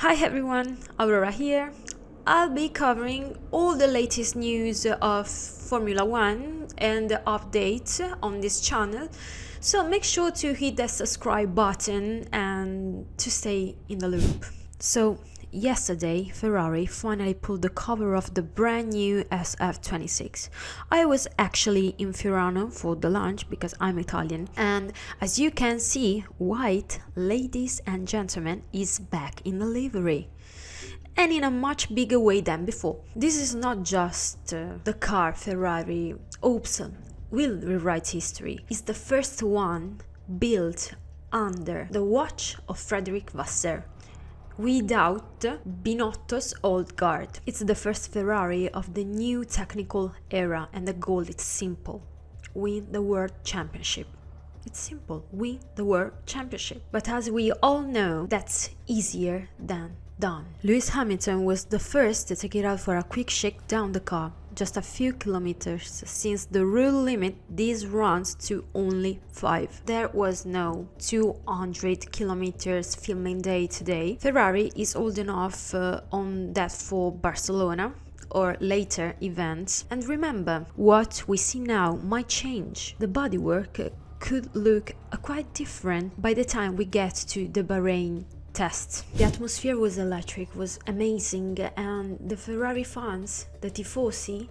Hi everyone, Aurora here. I'll be covering all the latest news of Formula 1 and the updates on this channel, so make sure to hit that subscribe button and to stay in the loop. So yesterday Ferrari finally pulled the cover of the brand new SF-26. I was actually in Fiorano for the launch because I'm Italian, and as you can see, white, ladies and gentlemen, is back in the livery, and in a much bigger way than before. This is not just the car Ferrari hopes will rewrite history. It's the first one built under the watch of Frederick Vasseur, without Binotto's old guard. It's the first Ferrari of the new technical era, and the goal is simple: win the World Championship. It's simple, win the World Championship. But as we all know, that's easier than done. Lewis Hamilton was the first to take it out for a quick shake down the car. Just a few kilometers, since the rule limit this runs to only 5. There was no 200 kilometers filming day today. Ferrari is old enough on that for Barcelona or later events. And remember, what we see now might change. The bodywork could look quite different by the time we get to the Bahrain test. The atmosphere was electric, was amazing, and the Ferrari fans, the tifosi,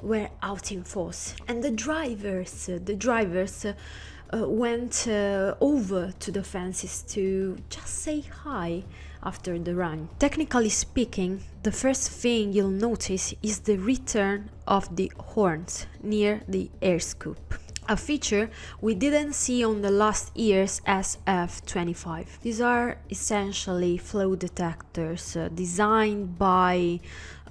were out in force. And the drivers went over to the fences to just say hi after the run. Technically speaking, the first thing you'll notice is the return of the horns near the air scoop, a feature we didn't see on the last year's SF-25. These are essentially flow detectors designed by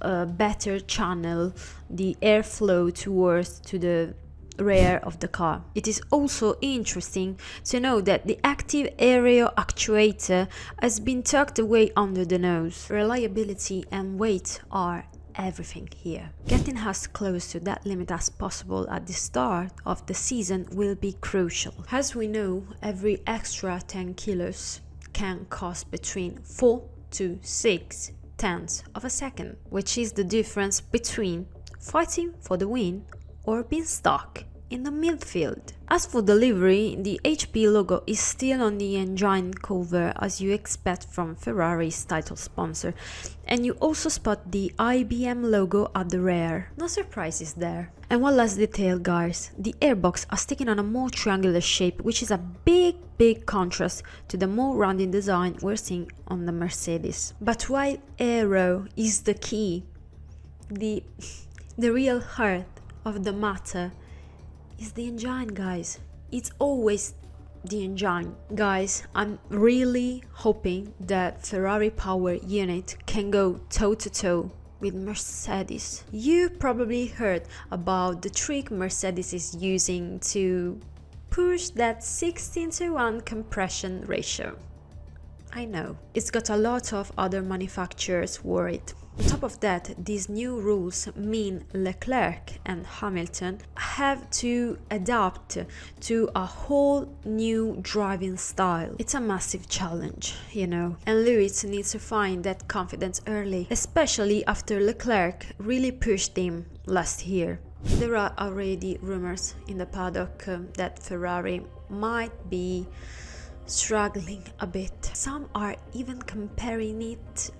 better channel the airflow towards to the rear of the car. It is also interesting to know that the active aero actuator has been tucked away under the nose. Reliability and weight are everything here. Getting as close to that limit as possible at the start of the season will be crucial. As we know, every extra 10 kilos can cost between 4 to 6 tenths of a second, which is the difference between fighting for the win or being stuck in the midfield. As for delivery, the HP logo is still on the engine cover, as you expect from Ferrari's title sponsor, and you also spot the IBM logo at the rear. No surprises there. And one last detail, guys, the airbox has taken on a more triangular shape, which is a big contrast to the more rounded design we're seeing on the Mercedes. But while aero is the key, the real heart of the matter is the engine, guys. It's always the engine. Guys, I'm really hoping that Ferrari power unit can go toe-to-toe with Mercedes. You probably heard about the trick Mercedes is using to push that 16:1 compression ratio. I know, it's got a lot of other manufacturers worried. On top of that, these new rules mean Leclerc and Hamilton have to adapt to a whole new driving style. It's a massive challenge, you know, and Lewis needs to find that confidence early, especially after Leclerc really pushed him last year. There are already rumors in the paddock that Ferrari might be struggling a bit. Some are even comparing it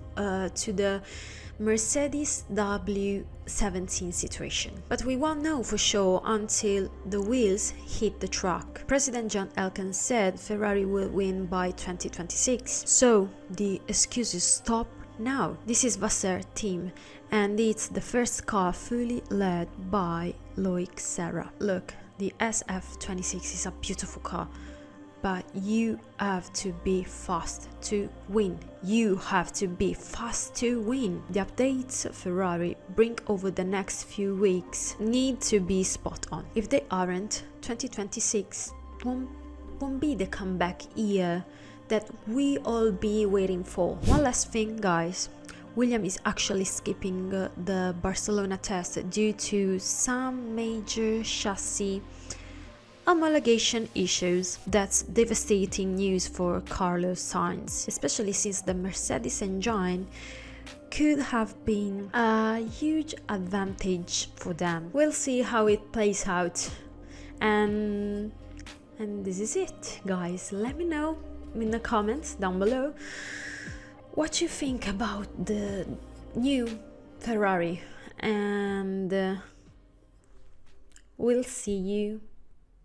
to the Mercedes W17 situation. But we won't know for sure until the wheels hit the track. President John Elkann said Ferrari will win by 2026, so the excuses stop now. This is Vasseur team, and it's the first car fully led by Loic Serra. Look, the SF-26 is a beautiful car, but you have to be fast to win. You have to be fast to win. The updates Ferrari bring over the next few weeks need to be spot on. If they aren't, 2026 won't be the comeback year that we all be waiting for. One last thing, guys. Williams is actually skipping the Barcelona test due to some major chassis homologation issues. That's devastating news for Carlos Sainz, especially since the Mercedes engine could have been a huge advantage for them. We'll see how it plays out. And this is it, guys. Let me know in the comments down below what you think about the new Ferrari, and we'll see you